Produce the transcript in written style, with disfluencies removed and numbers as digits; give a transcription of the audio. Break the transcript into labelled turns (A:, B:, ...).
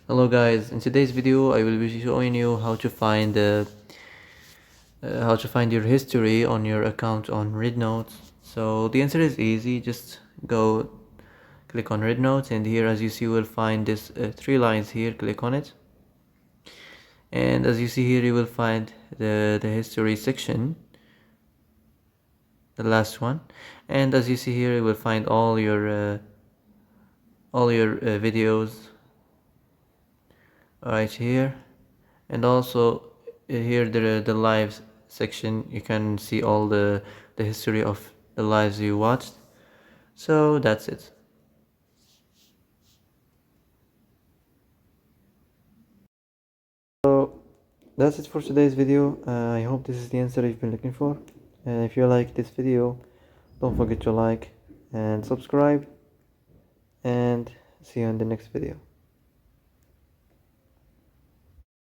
A: Hello guys, in today's video I will be showing you how to find your history on your account on Rednote. So the answer is easy. Just go click on Rednote, and here as you see you will find this three lines here. Click on it, and as you see here you will find the history section, the last one. And as you see here you will find all your videos right here. And also here the lives section, you can see all the history of the lives you watched. So that's it. So that's it for today's video. I hope this is the answer you've been looking for. And if you like this video, don't forget to like and subscribe, and see you in the next video.